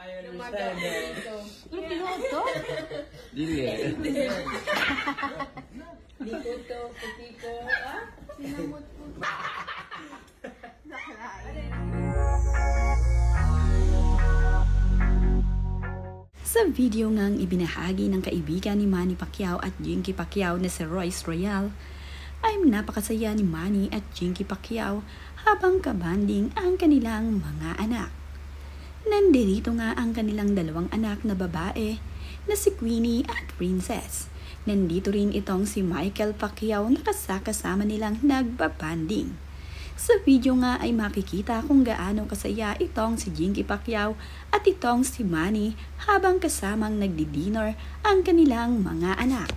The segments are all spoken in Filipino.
Ayaw na siya. Yung piloto? Dili. Dito to, putiko. Ah? Sinamot po. Sa video ngang ibinahagi ng kaibigan ni Manny Pacquiao at Jinky Pacquiao na si Royce Royal, ay napakasaya ni Manny at Jinky Pacquiao habang kabanding ang kanilang mga anak. Nandirito nga ang kanilang dalawang anak na babae na si Queenie at Princess. Nandito rin itong si Michael Pacquiao na kasama nilang nagbabanding. Sa video nga ay makikita kung gaano kasaya itong si Jinky Pacquiao at itong si Manny habang kasamang nagdi-dinner ang kanilang mga anak.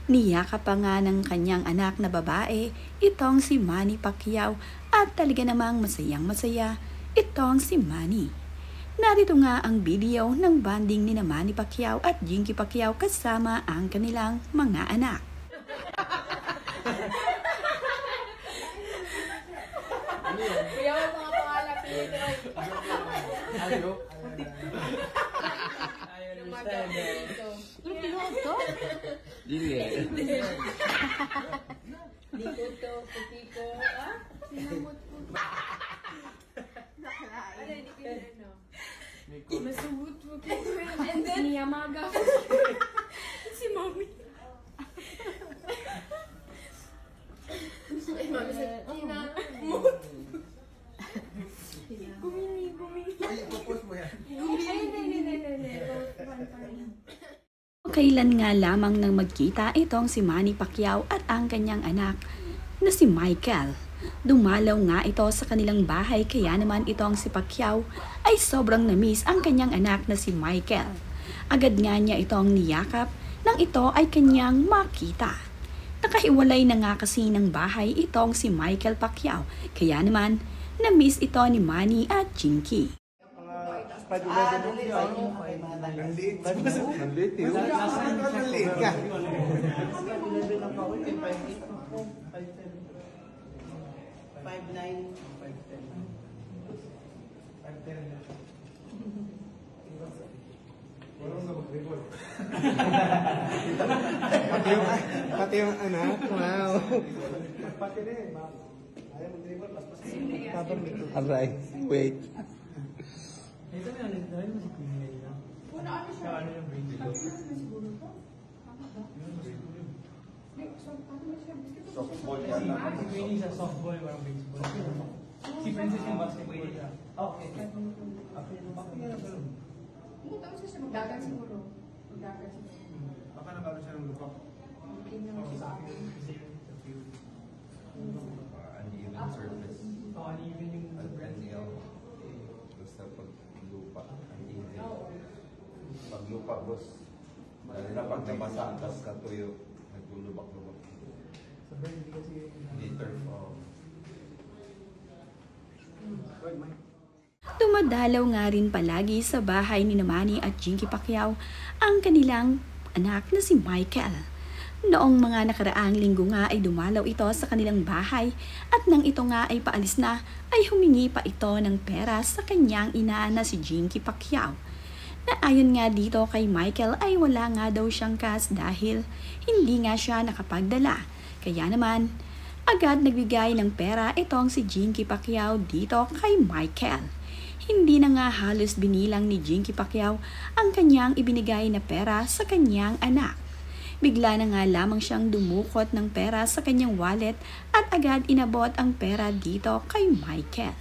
Niyakap pa nga ng kanyang anak na babae itong si Manny Pacquiao at talaga namang masayang-masaya itong si Manny. Narito nga ang video ng banding ni Manny Pacquiao at Jinky Pacquiao kasama ang kanilang mga anak. Kuya mo mga pangalap dito. Ayaw na siya. Yung piloto? Dili. Dito to, putiko. Ah? Sinamot po. Ano, hindi ko yun, ano? Masubot po. And then, niyamaga. Si Mommy. Ay, Mami, sa tina. Bumili. Kailan nga lamang nang magkita itong si Manny Pacquiao at ang kanyang anak na si Michael. Dumalaw nga ito sa kanilang bahay kaya naman itong si Pacquiao ay sobrang na-miss ang kanyang anak na si Michael. Agad nga niya itong niyakap nang ito ay kanyang makita. Nakahiwalay na nga kasi ng bahay itong si Michael Pacquiao kaya naman na-miss ito ni Manny at Jinky. Nanliit yun. Nanliit ka. Pati yung anak, wow. Pati rin, ayaw mag-dribble, mas aray, wait. Ito na yun, dahil mo si Queenie na. Ano yung brain dito? Softball Si Queenie sa softball, parang baseball. Si Princess yung basketball siya. Okay. Bakit nga na ba? Magdagan siguro. Baka nabalo siya ng lupa. Uneven surface. Uneven yung Perennial. Basta pag lupa, uneven. Pag lupa, boss, lalo na pag nabasa ang tas katuyo, naglulubak-lubak. Sabi, hindi kasi... Hindi turf. Dumadalaw nga rin palagi sa bahay ni Manny at Jinky Pacquiao ang kanilang anak na si Michael. Noong mga nakaraang linggo nga ay dumalaw ito sa kanilang bahay at nang ito nga ay paalis na ay humingi pa ito ng pera sa kanyang ina na si Jinky Pacquiao. Na ayon nga dito kay Michael ay wala nga daw siyang cash dahil hindi nga siya nakapagdala. Kaya naman, agad nagbigay ng pera itong si Jinky Pacquiao dito kay Michael. Hindi na nga halos binilang ni Jinky Pacquiao ang kanyang ibinigay na pera sa kanyang anak. Bigla na nga lamang siyang dumukot ng pera sa kanyang wallet at agad inabot ang pera dito kay Michael.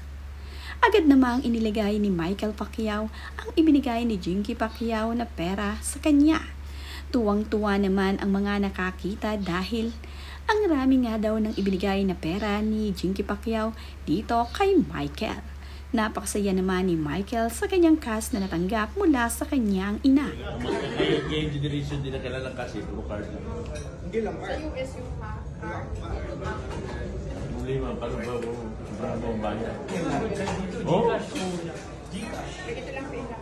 Agad namang inilagay ni Michael Pacquiao ang ibinigay ni Jinky Pacquiao na pera sa kanya. Tuwang-tuwa naman ang mga nakakita dahil ang rami nga daw ng ibinigay na pera ni Jinky Pacquiao dito kay Michael. Napakasaya naman ni Michael sa kanyang cash na natanggap mula sa kanyang ina. Game generation din na kailangan kasi puro card lang. Hindi lang card. Sa US yung card. Muli mga paano ba mo? Bravo ang bayan. Oh? Gcash. Ito lang pera.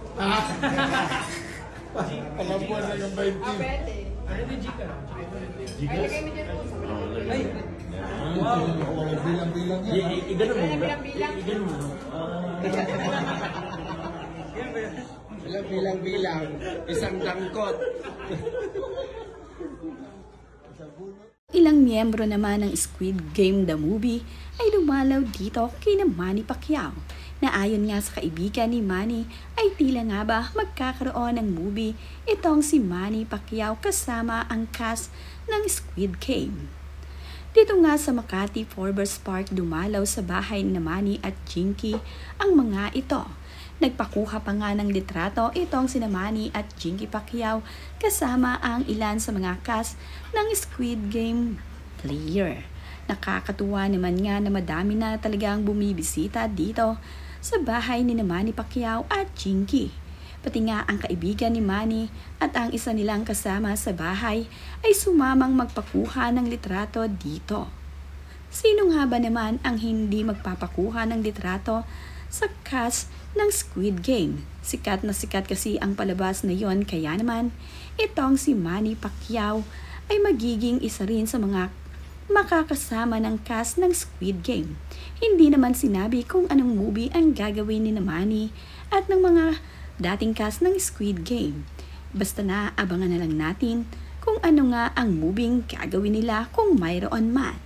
Palabuan na yung 20. Pwede. Pwede Gcash. Ay, lagay mo dyan po sa mga. Ay! Wow! Bilang-bilang yan. Iganon mo. Bilang-bilang. Iganon mo. bilang-bilang. Isang dangkot. Ilang miyembro naman ng Squid Game the Movie ay dumalaw dito kina Manny Pacquiao na ayon nga sa kaibigan ni Manny ay tila nga ba magkakaroon ng movie itong si Manny Pacquiao kasama ang cast ng Squid Game. Dito nga sa Makati Forbes Park dumalaw sa bahay ni Manny at Jinky ang mga ito. Nagpakuha pa nga ng litrato itong sina Manny at Jinky Pacquiao kasama ang ilan sa mga cast ng Squid Game player. Nakakatuwa naman nga na madami na talagang bumibisita dito sa bahay ni Manny Pacquiao at Jinky. Pati nga ang kaibigan ni Manny at ang isa nilang kasama sa bahay ay sumamang magpakuha ng litrato dito. Sino nga ba naman ang hindi magpapakuha ng litrato sa cast ng Squid Game? Sikat na sikat kasi ang palabas na yon, kaya naman itong si Manny Pacquiao ay magiging isa rin sa mga makakasama ng cast ng Squid Game. Hindi naman sinabi kung anong movie ang gagawin ni Manny at ng mga dating cast ng Squid Game. Basta na abangan na lang natin kung ano nga ang movie gagawin nila kung mayroon man.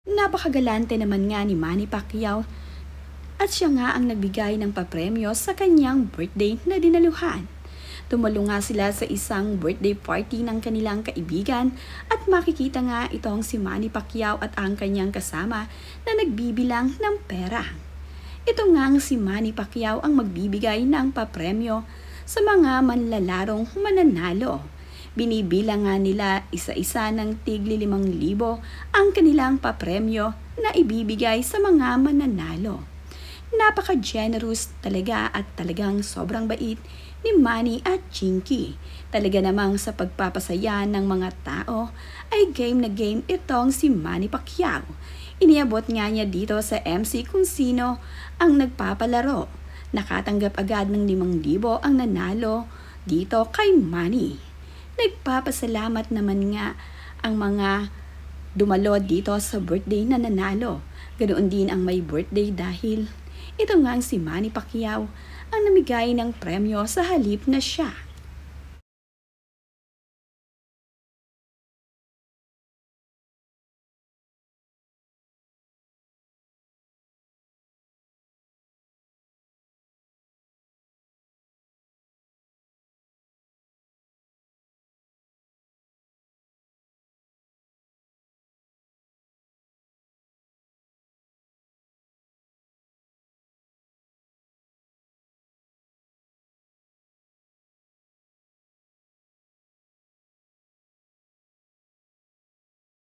Napakagalante naman nga ni Manny Pacquiao at siya nga ang nagbigay ng papremyo sa kanyang birthday na dinaluhan. Tumalo nga sila sa isang birthday party ng kanilang kaibigan at makikita nga itong si Manny Pacquiao at ang kanyang kasama na nagbibilang ng pera. Ito nga si Manny Pacquiao ang magbibigay ng papremyo sa mga manlalarong mananalo. Binibilang nga nila isa-isa ng tigli 5,000 ang kanilang papremyo na ibibigay sa mga mananalo. Napaka-generous talaga at talagang sobrang bait ni Manny at Jinky. Talaga namang sa pagpapasaya ng mga tao ay game na game itong si Manny Pacquiao. Iniabot nga niya dito sa MC kung sino ang nagpapalaro. Nakatanggap agad ng 5,000 ang nanalo dito kay Manny. Nagpapasalamat naman nga ang mga dumalo dito sa birthday na nanalo. Ganoon din ang may birthday dahil ito nga si Manny Pacquiao ang namigay ng premyo sa halip na siya